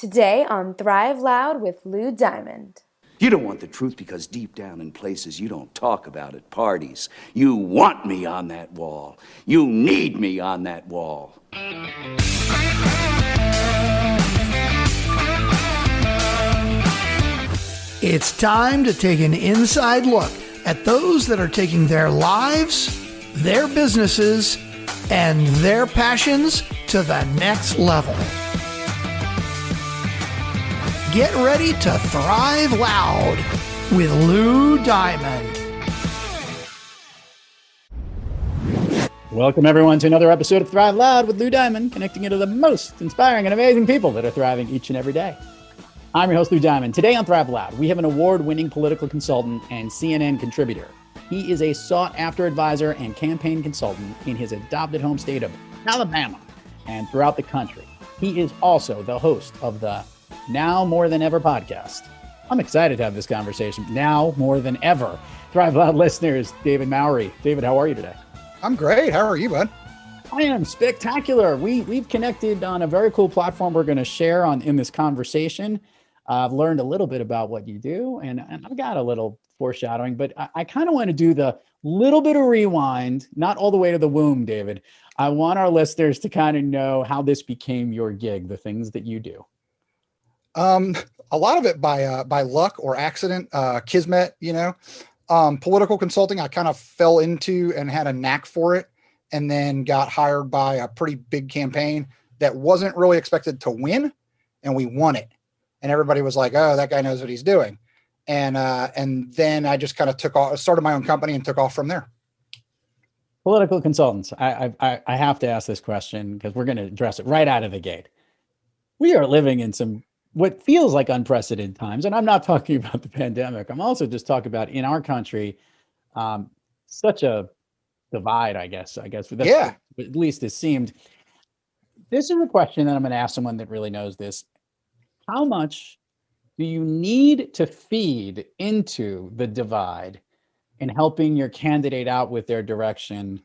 Today on Thrive Loud with Lou Diamond. You don't want the truth because deep down in places you don't talk about at parties, you want me on that wall. You need me on that wall. It's time to take an inside look at those that are taking their lives, their businesses, and their passions to the next level. Get ready to thrive loud with Lou Diamond. Welcome, everyone, to another episode of Thrive Loud with Lou Diamond, connecting you to the most inspiring and amazing people that are thriving each and every day. I'm your host, Lou Diamond. Today on Thrive Loud, we have an award-winning political consultant and CNN contributor. He is a sought-after advisor and campaign consultant in his adopted home state of Alabama and throughout the country. He is also the host of the Now More Than Ever podcast. I'm excited to have this conversation. Now more than ever. Thrive Loud listeners, David Mowery. David, how are you today? I'm great. How are you, bud? I am spectacular. We've connected on a very cool platform we're going to share in this conversation. I've learned a little bit about what you do, and I've got a little foreshadowing, but I kind of want to do the little bit of rewind, not all the way to the womb, David. I want our listeners to kind of know how this became your gig, the things that you do. A lot of it by luck or accident, kismet, political consulting. I kind of fell into and had a knack for it, and then got hired by a pretty big campaign that wasn't really expected to win, and we won it. And everybody was like, "Oh, that guy knows what he's doing." And then I just kind of started my own company and took off from there. Political consultants. I have to ask this question because we're going to address it right out of the gate. We are living in what feels like unprecedented times. And I'm not talking about the pandemic. I'm also just talking about in our country, such a divide, I guess. That's Yeah. At least it seemed. This is a question that I'm going to ask someone that really knows this. How much do you need to feed into the divide in helping your candidate out with their direction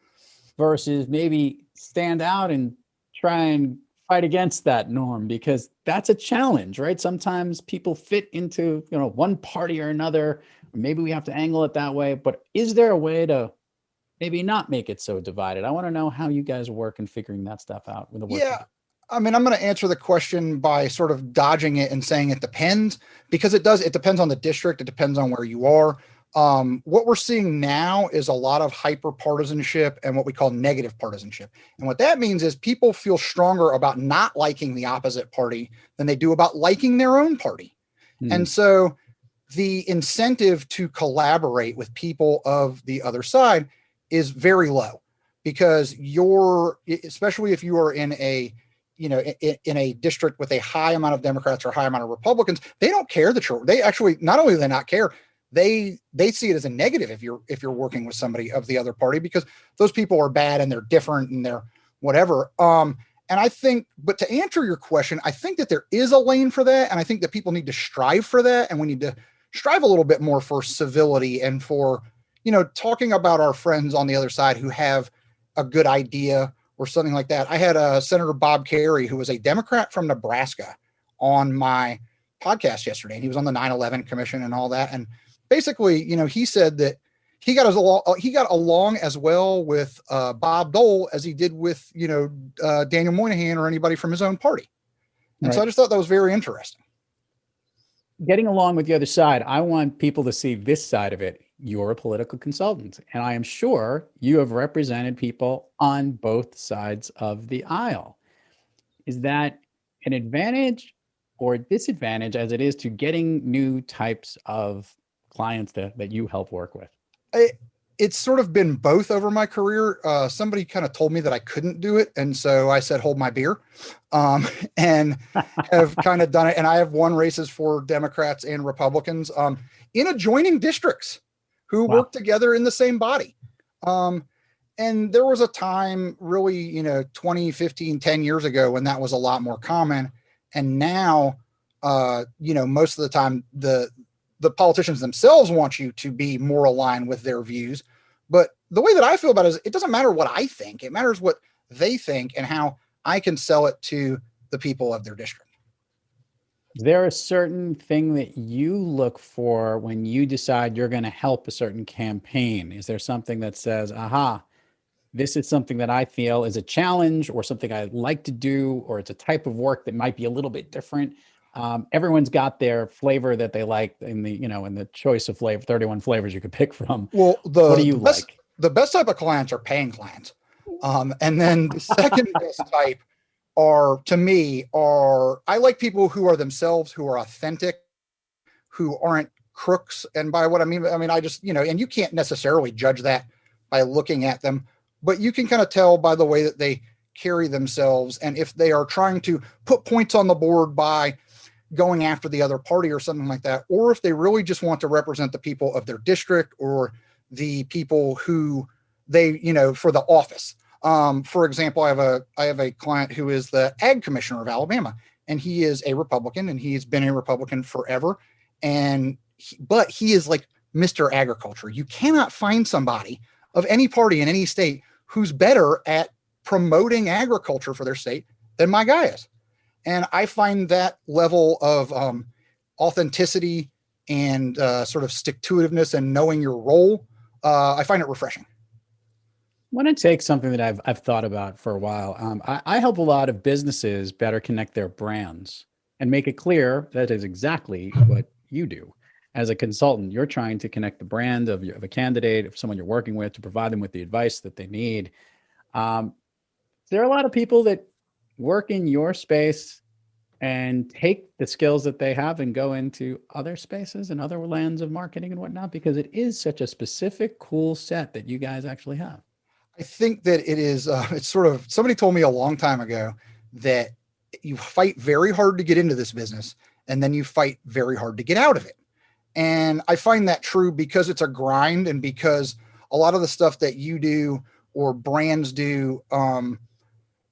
versus maybe stand out and try and fight against that norm? Because that's a challenge, right? Sometimes people fit into, one party or another, or maybe we have to angle it that way, but is there a way to maybe not make it so divided? I want to know how you guys work in figuring that stuff out with the work. Yeah. I mean, I'm going to answer the question by sort of dodging it and saying it depends, because it depends on the district. It depends on where you are. What we're seeing now is a lot of hyper partisanship and what we call negative partisanship. And what that means is people feel stronger about not liking the opposite party than they do about liking their own party. And so the incentive to collaborate with people of the other side is very low, because especially if you are in a district with a high amount of Democrats or high amount of Republicans, they don't care they actually, not only do they not care, they see it as a negative if you're working with somebody of the other party, because those people are bad and they're different and they're whatever. And I think, but to answer your question, I think that there is a lane for that. And I think that people need to strive for that. And we need to strive a little bit more for civility and for, talking about our friends on the other side who have a good idea or something like that. I had Senator Bob Kerrey, who was a Democrat from Nebraska, on my podcast yesterday, and he was on the 9/11 commission and all that. And basically, he said that he got along as well with Bob Dole as he did with, Daniel Moynihan or anybody from his own party. And So I just thought that was very interesting. Getting along with the other side, I want people to see this side of it. You're a political consultant, and I am sure you have represented people on both sides of the aisle. Is that an advantage or disadvantage as it is to getting new types of clients that you help work with? It's sort of been both over my career. Somebody kind of told me that I couldn't do it. And so I said, hold my beer, and have kind of done it. And I have won races for Democrats and Republicans in adjoining districts who work together in the same body. And there was a time really, 20, 15, 10 years ago when that was a lot more common. And now, most of the time the politicians themselves want you to be more aligned with their views. But the way that I feel about it is it doesn't matter what I think. It matters what they think and how I can sell it to the people of their district. Is there a certain thing that you look for when you decide you're going to help a certain campaign? Is there something that says, aha, this is something that I feel is a challenge or something I like to do, or it's a type of work that might be a little bit different? Everyone's got their flavor that they like in the, in the choice of flavor, 31 flavors you could pick from. Well, What do you best, like? the best type of clients are paying clients. And then the second best type are, to me, I like people who are themselves, who are authentic, who aren't crooks. And by what I mean, I just, and you can't necessarily judge that by looking at them, but you can kind of tell by the way that they carry themselves. And if they are trying to put points on the board by going after the other party or something like that, or if they really just want to represent the people of their district or the people who they, for the office. For example, I have a client who is the ag commissioner of Alabama, and he is a Republican, and he's been a Republican forever. But he is like Mr. Agriculture. You cannot find somebody of any party in any state who's better at promoting agriculture for their state than my guy is. And I find that level of authenticity and sort of stick-to-itiveness and knowing your role, I find it refreshing. I want to take something that I've thought about for a while. I help a lot of businesses better connect their brands and make it clear that is exactly what you do. As a consultant, you're trying to connect the brand of a candidate, of someone you're working with, to provide them with the advice that they need. There are a lot of people that work in your space and take the skills that they have and go into other spaces and other lands of marketing and whatnot, because it is such a specific, cool set that you guys actually have. I think that it is, it's sort of, somebody told me a long time ago that you fight very hard to get into this business, and then you fight very hard to get out of it. And I find that true because it's a grind, and because a lot of the stuff that you do or brands do,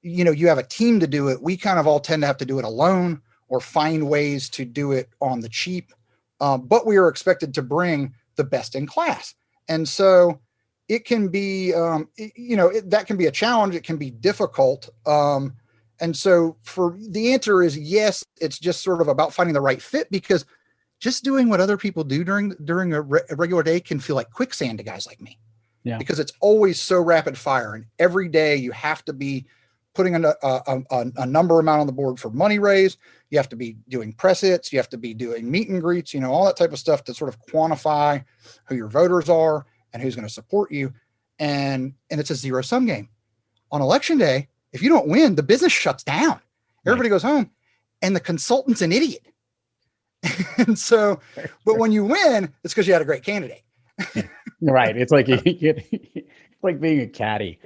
you have a team to do it. We kind of all tend to have to do it alone or find ways to do it on the cheap. But we are expected to bring the best in class. And so it can be, that can be a challenge. It can be difficult. And so the answer is yes, it's just sort of about finding the right fit, because just doing what other people do during a regular day can feel like quicksand to guys like me. Yeah. Because it's always so rapid fire, and every day you have to be putting a number amount on the board for money raise. You have to be doing press hits. You have to be doing meet and greets, all that type of stuff to sort of quantify who your voters are and who's going to support you. And it's a zero sum game. On election day, if you don't win, the business shuts down. Everybody goes home, and the consultant's an idiot. And so, but when you win, it's because you had a great candidate. Right. It's like it's like being a caddy.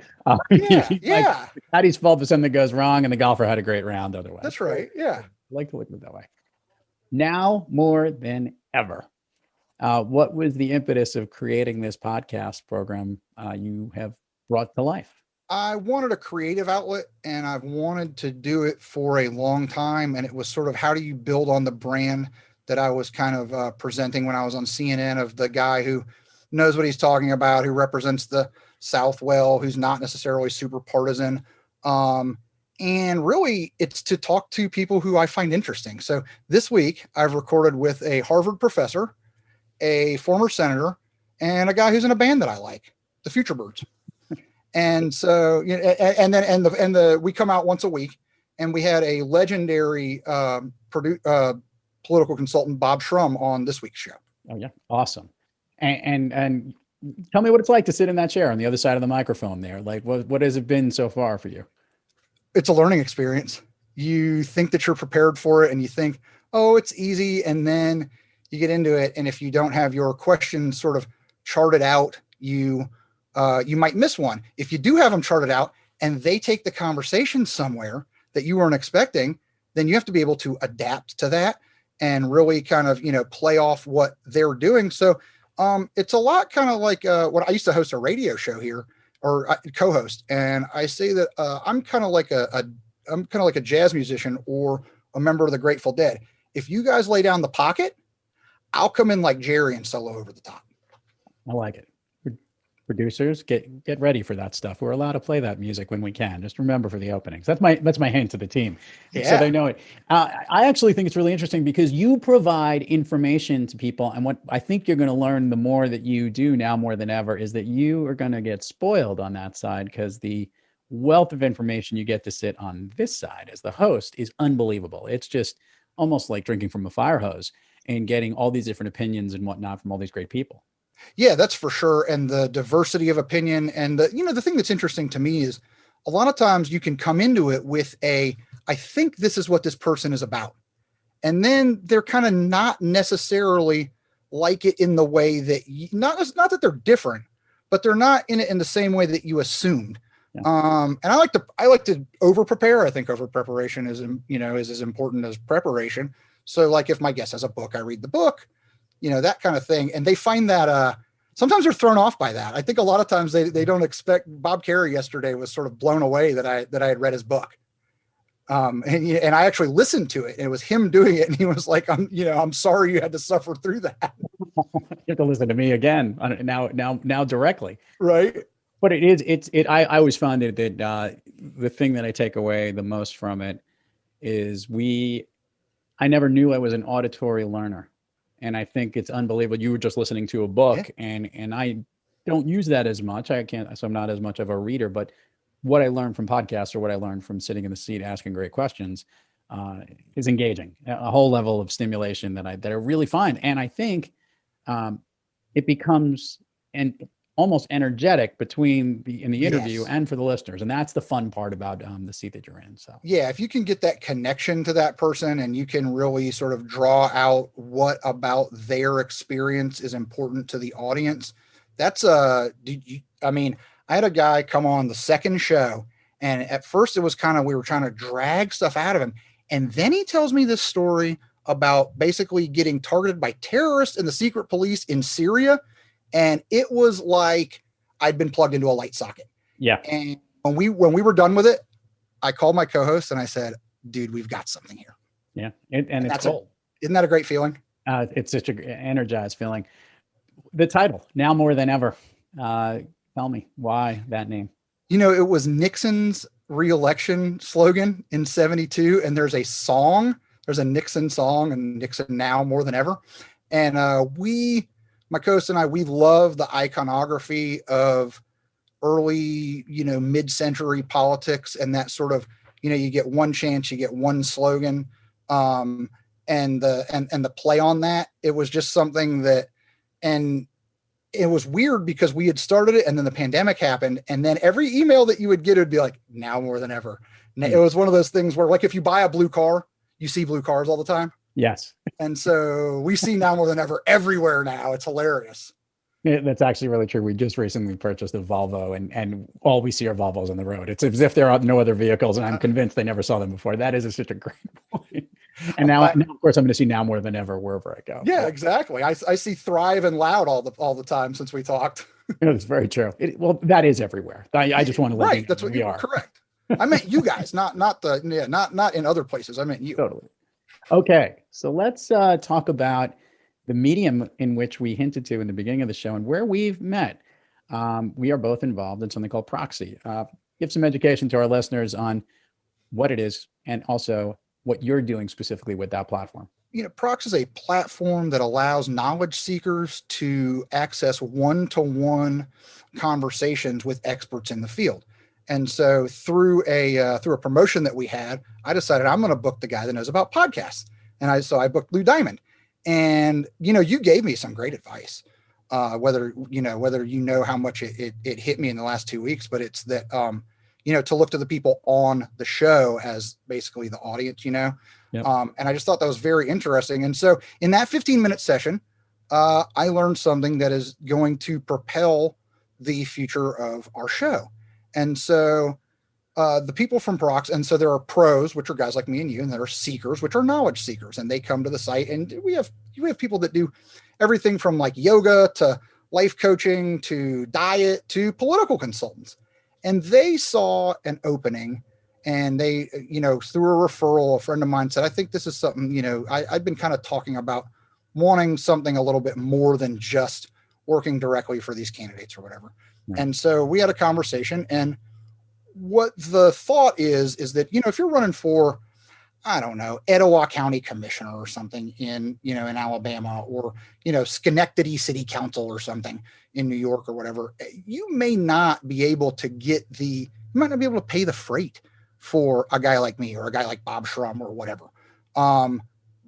Yeah. The caddy's fault if something goes wrong, and the golfer had a great round otherwise. That's right. Yeah. I like to look at it that way. Now more than ever, what was the impetus of creating this podcast program you have brought to life? I wanted a creative outlet, and I've wanted to do it for a long time. And it was sort of, how do you build on the brand that I was kind of presenting when I was on CNN, of the guy who knows what he's talking about, who represents the South well, who's not necessarily super partisan. And really, it's to talk to people who I find interesting. So this week I've recorded with a Harvard professor, a former senator, and a guy who's in a band that I like, the Future Birds. And so, we come out once a week, and we had a legendary political consultant, Bob Shrum, on this week's show. Oh yeah. Awesome. And tell me what it's like to sit in that chair on the other side of the microphone there. Like, what has it been so far for you? It's a learning experience. You think that you're prepared for it, and you think, oh, it's easy. And then you get into it. And if you don't have your questions sort of charted out, you might miss one. If you do have them charted out and they take the conversation somewhere that you weren't expecting, then you have to be able to adapt to that and really kind of, play off what they're doing. So it's a lot kind of like when I used to host a radio show here, or co-host. And I say that I'm kind of like a jazz musician or a member of the Grateful Dead. If you guys lay down the pocket, I'll come in like Jerry and solo over the top. I like it. Producers, get ready for that stuff. We're allowed to play that music when we can. Just remember for the openings. That's my hint to the team, so Yeah. they know it. I actually think it's really interesting because you provide information to people, and what I think you're going to learn the more that you do now more than ever is that you are going to get spoiled on that side, because the wealth of information you get to sit on this side as the host is unbelievable. It's just almost like drinking from a fire hose and getting all these different opinions and whatnot from all these great people. Yeah, that's for sure. And the diversity of opinion. And the thing that's interesting to me is a lot of times you can come into it with I think this is what this person is about. And then they're kind of not necessarily like it in the way that not that they're different, but they're not in it in the same way that you assumed. Yeah. And I like to over prepare. I think over preparation is as important as preparation. So like if my guest has a book, I read the book, that kind of thing. And they find that sometimes they're thrown off by that. I think a lot of times they don't expect. Bob Carey yesterday was sort of blown away that I had read his book. And I actually listened to it, and it was him doing it. And he was like, I'm sorry you had to suffer through that. You have to listen to me again now directly. Right. But I always found it that the thing that I take away the most from it is I never knew I was an auditory learner. And I think it's unbelievable. You were just listening to a book, yeah. and I don't use that as much. So I'm not as much of a reader, but what I learned from podcasts or what I learned from sitting in the seat asking great questions is engaging, a whole level of stimulation that I really find. And I think it becomes almost energetic between in the interview yes. and for the listeners. And that's the fun part about the seat that you're in. So yeah, if you can get that connection to that person and you can really sort of draw out what about their experience is important to the audience. That's I had a guy come on the second show, and at first it was kind of, we were trying to drag stuff out of him. And then he tells me this story about basically getting targeted by terrorists and the secret police in Syria. And it was like I'd been plugged into a light socket. Yeah. And when we were done with it, I called my co-host and I said, dude, we've got something here. Yeah. And it's cool. Isn't that a great feeling? It's such an energized feeling. The title, Now More Than Ever. Tell me why that name. It was Nixon's re-election slogan in 1972. And there's a Nixon song, and Nixon Now More Than Ever. And my co-host and I, we love the iconography of early, mid-century politics, and that sort of, you get one chance, you get one slogan, and the play on that. It was just something that, and it was weird because we had started it, and then the pandemic happened, and then every email that you would get would be like, now more than ever. It was one of those things where, like, if you buy a blue car, you see blue cars all the time. Yes. And so we see Now More Than Ever everywhere now. It's hilarious. That's actually really true. We just recently purchased a Volvo, and all we see are Volvos on the road. It's as if there are no other vehicles, and I'm convinced they never saw them before. That is such a great point. And now, of course, I'm going to see Now More Than Ever wherever I go. Yeah, exactly. I see Thrive and Loud all the time since we talked. It's very true. Well, that is everywhere. I just want to let you know that's what we are. Correct. I meant you guys, not in other places. I meant you. Totally. Okay, so let's talk about the medium in which we hinted to in the beginning of the show and where we've met. We are both involved in something called Proxy. Give some education to our listeners on what it is and also what you're doing specifically with that platform. Proxy is a platform that allows knowledge seekers to access one-to-one conversations with experts in the field. And so through a promotion that we had, I decided I'm going to book the guy that knows about podcasts. And I booked Lou Diamond. And, you gave me some great advice, whether you know how much it hit me in the last 2 weeks, but it's that, to look to the people on the show as basically the audience, Yep. And I just thought that was very interesting. And so in that 15-minute session, I learned something that is going to propel the future of our show. And so the people from Prox, and so there are pros, which are guys like me and you, and there are seekers, which are knowledge seekers, and they come to the site, and we have people that do everything from like yoga to life coaching to diet to political consultants. And they saw an opening, and they, through a referral, a friend of mine said, I think this is something, I've been kind of talking about wanting something a little bit more than just working directly for these candidates or whatever. Right. And so we had a conversation, and what the thought is that, if you're running for, I don't know, Etowah County Commissioner or something in Alabama, or, Schenectady City Council or something in New York or whatever, you might not be able to pay the freight for a guy like me or a guy like Bob Schrum or whatever.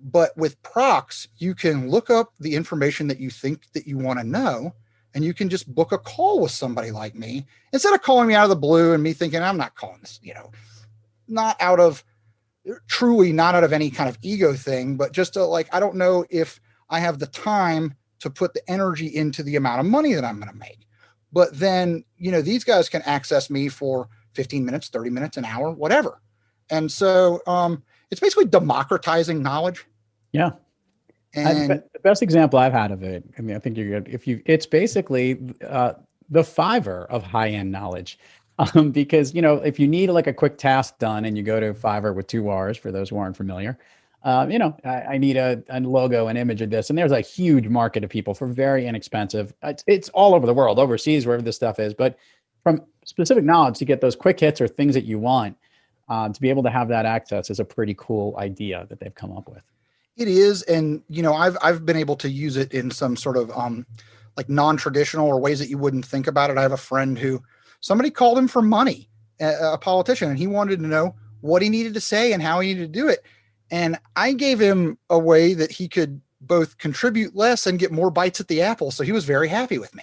But with procs, you can look up the information that you think that you want to know, and you can just book a call with somebody like me instead of calling me out of the blue and me thinking I'm not calling this, not out of any kind of ego thing, but just I don't know if I have the time to put the energy into the amount of money that I'm going to make. But then, these guys can access me for 15 minutes, 30 minutes, an hour, whatever. And so it's basically democratizing knowledge. Yeah. And the best example I've had of it, I mean, I think you're good. It's basically the Fiverr of high-end knowledge. Because, if you need like a quick task done and you go to Fiverr with 2 R's, for those who aren't familiar, I need a logo, an image of this. And there's a huge market of people for very inexpensive. It's all over the world, overseas, wherever this stuff is. But from specific knowledge to get those quick hits or things that you want, to be able to have that access is a pretty cool idea that they've come up with. it is. And, I've been able to use it in some sort of like non-traditional or ways that you wouldn't think about it. I have a friend who somebody called him for money, a politician, and he wanted to know what he needed to say and how he needed to do it. And I gave him a way that he could both contribute less and get more bites at the apple. So he was very happy with me.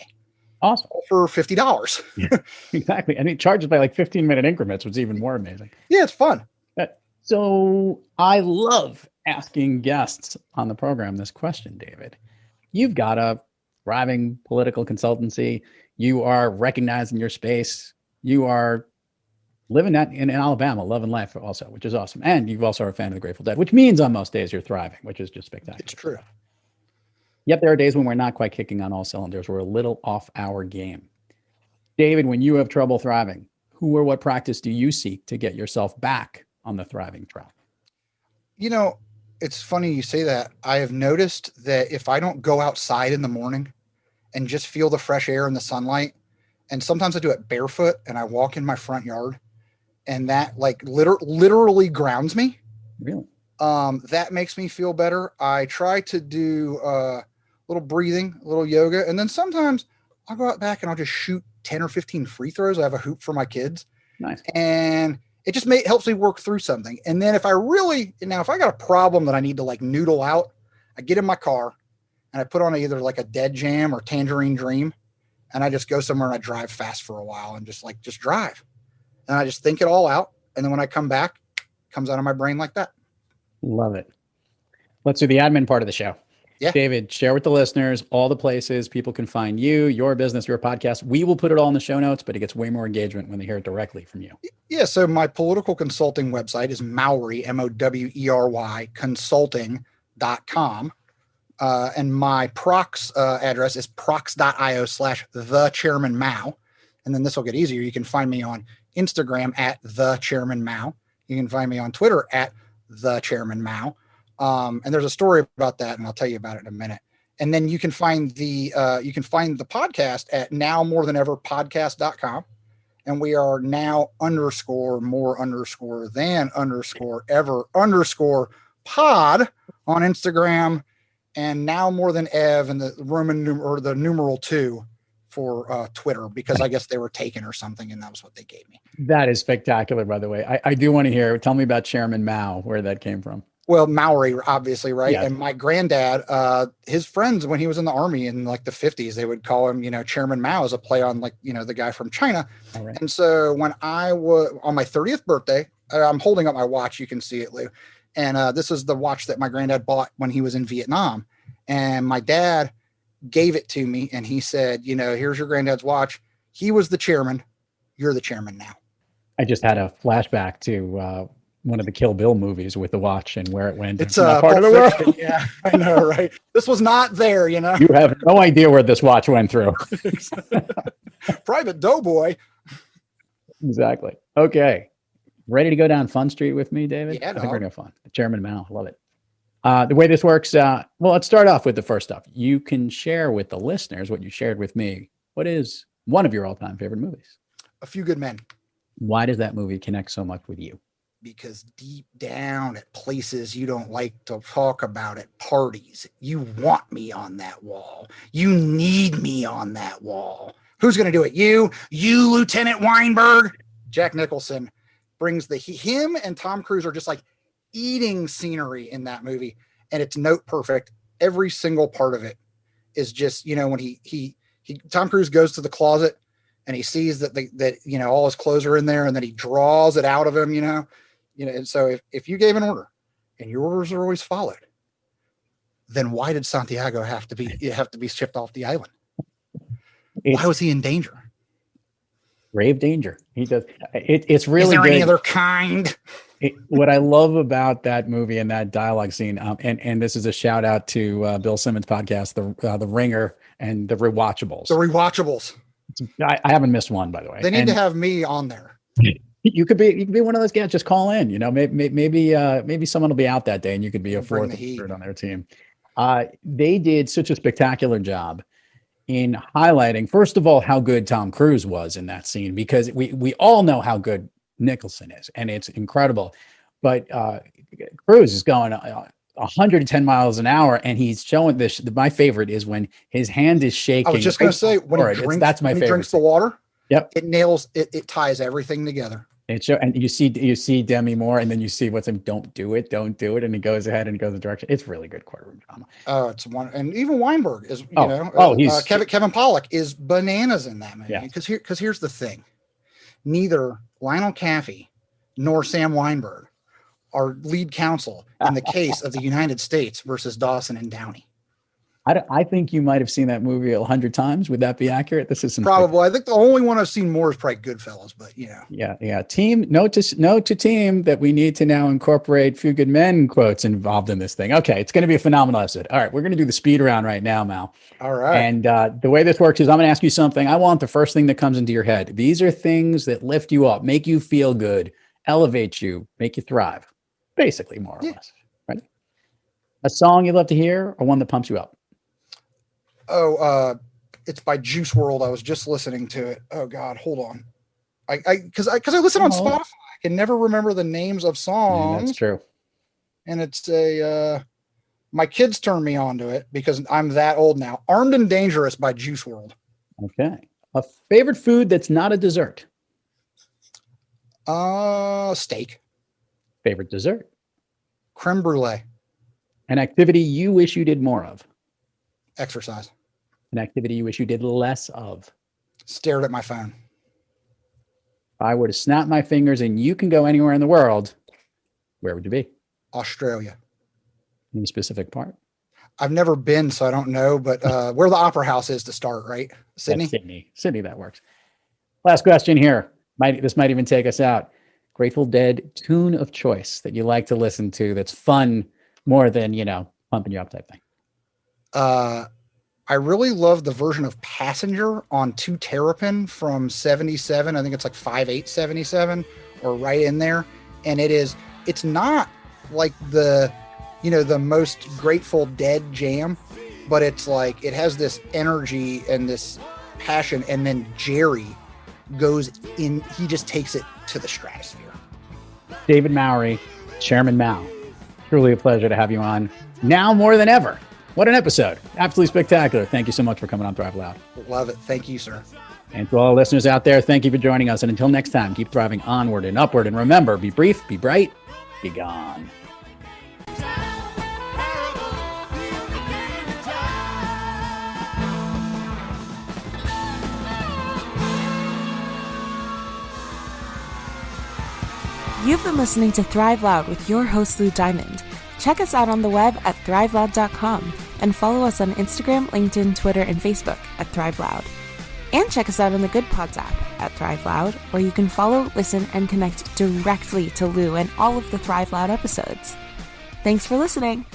Awesome. For $50. Yeah, exactly. And he charges by like 15-minute increments, which is even more amazing. Yeah, it's fun. So I love asking guests on the program this question, David. You've got a thriving political consultancy. You are recognized in your space. You are living that in Alabama, loving life also, which is awesome. And you've also are a fan of the Grateful Dead, which means on most days you're thriving, which is just spectacular. It's true. Yet there are days when we're not quite kicking on all cylinders. We're a little off our game. David, when you have trouble thriving, who or what practice do you seek to get yourself back on the thriving track? It's funny you say that. I have noticed that if I don't go outside in the morning and just feel the fresh air and the sunlight, and sometimes I do it barefoot and I walk in my front yard, and that like literally grounds me. Really? That makes me feel better. I try to do a little breathing, a little yoga, and then sometimes I'll go out back and I'll just shoot 10 or 15 free throws. I have a hoop for my kids. Nice. And it just helps me work through something. And then if I got a problem that I need to like noodle out, I get in my car and I put on either like a Dead Jam or Tangerine Dream, and I just go somewhere and I drive fast for a while and just drive. And I just think it all out. And then when I come back, it comes out of my brain like that. Love it. Let's do the admin part of the show. Yeah. David, share with the listeners all the places people can find you, your business, your podcast. We will put it all in the show notes, but it gets way more engagement when they hear it directly from you. Yeah. So my political consulting website is Mowery, Mowery, consulting.com. And my procs address is procs.io/thechairmanmao. And then this will get easier. You can find me on Instagram at thechairmanmao. You can find me on Twitter at thechairmanmao. And there's a story about that, and I'll tell you about it in a minute. And then you can find the podcast at nowmorethaneverpodcast.com. And we are now _more_than_ever_pod on Instagram, and now more than ev and the Roman the numeral 2 for Twitter, because I guess they were taken or something, and that was what they gave me. That is spectacular, by the way. I do want to hear. Tell me about Chairman Mao, where that came from. Well, Mowery, obviously, right? Yes. And my granddad, his friends, when he was in the army in like the 50s, they would call him, Chairman Mao, as a play on like, the guy from China. All right. And so when I was on my 30th birthday, I'm holding up my watch. You can see it, Lou. And this is the watch that my granddad bought when he was in Vietnam. And my dad gave it to me, and he said, here's your granddad's watch. He was the chairman. You're the chairman now. I just had a flashback to one of the Kill Bill movies with the watch and where it went. It's a part of the world. Yeah, I know, right? This was not there, You have no idea where this watch went through. Private Doughboy. Exactly. Okay. Ready to go down Fun Street with me, David? Yeah, I think we're going to have fun. Chairman Mao. Love it. The way this works, let's start off with the first stuff. You can share with the listeners what you shared with me. What is one of your all-time favorite movies. A Few Good Men. Why does that movie connect so much with you? Because deep down at places you don't like to talk about at parties, you want me on that wall. You need me on that wall. Who's going to do it? You, Lieutenant Weinberg. Jack Nicholson brings him and Tom Cruise are just like eating scenery in that movie. And it's note perfect. Every single part of it is just, when Tom Cruise goes to the closet and he sees that all his clothes are in there, and then he draws it out of him, and so if you gave an order and your orders are always followed, then why did Santiago have to be shipped off the island? Why was he in danger? Grave danger. He does. It's really. Is there good. Any other kind? What I love about that movie and that dialogue scene, and this is a shout out to Bill Simmons' podcast, the Ringer and the Rewatchables. The Rewatchables. I haven't missed one, by the way. They need to have me on there. You could be one of those guys. Just call in. Maybe someone will be out that day, and you could be a fourth on their team. They did such a spectacular job in highlighting, first of all, how good Tom Cruise was in that scene, because we all know how good Nicholson is, and it's incredible. But Cruise is going 110 miles an hour, and he's showing this. My favorite is when his hand is shaking. I was just going to say, when that's my favorite. He drinks the water. Yep, it nails it. It ties everything together. And you see Demi Moore, and then you see what's him. Don't do it, and he goes ahead and goes the direction. It's really good courtroom drama. Oh, it's one, and even Weinberg is. He's Kevin Pollak is bananas in that movie. Yeah. Because here's the thing, neither Lionel Caffey nor Sam Weinberg are lead counsel in the case of the United States versus Dawson and Downey. I think you might have seen that movie 100 times. Would that be accurate? This is probably. I think the only one I've seen more is probably Goodfellas, but Yeah. Team, note to team that we need to now incorporate Few Good Men quotes involved in this thing. Okay, it's going to be a phenomenal episode. All right, we're going to do the speed round right now, Mal. All right. And the way this works is I'm going to ask you something. I want the first thing that comes into your head. These are things that lift you up, make you feel good, elevate you, make you thrive. Basically, more or less. Right? A song you love to hear, or one that pumps you up? Oh, it's by Juice WRLD. I was just listening to it. Oh God, hold on. Because I listen on Spotify. I can never remember the names of songs. Yeah, that's true. And it's my kids turned me on to it because I'm that old now. Armed and Dangerous by Juice WRLD. Okay. A favorite food that's not a dessert? Steak. Favorite dessert? Creme brulee. An activity you wish you did more of? Exercise. An activity you wish you did less of? Stared at my phone. If I were to snap my fingers and you can go anywhere in the world, where would you be? Australia. Any specific part? I've never been, so I don't know, but where the Opera House is to start, right? Sydney? Sydney, that works. Last question here. This might even take us out. Grateful Dead tune of choice that you like to listen to that's fun more than, pumping you up type thing. I really love the version of Passenger on Two Terrapin from 77. I think it's like 5/8/77 or right in there. And it's not like the most Grateful Dead jam, but it's like, it has this energy and this passion. And then Jerry goes in, he just takes it to the stratosphere. David Mowery, Chairman Mao. Truly a pleasure to have you on now more than ever. What an episode. Absolutely spectacular. Thank you so much for coming on Thrive Loud. Love it. Thank you, sir. And to all our listeners out there, thank you for joining us. And until next time, keep thriving onward and upward. And remember, be brief, be bright, be gone. You've been listening to Thrive Loud with your host, Lou Diamond. Check us out on the web at thriveloud.com and follow us on Instagram, LinkedIn, Twitter, and Facebook at Thrive Loud. And check us out on the Good Pods app at Thrive Loud, where you can follow, listen, and connect directly to Lou and all of the Thrive Loud episodes. Thanks for listening.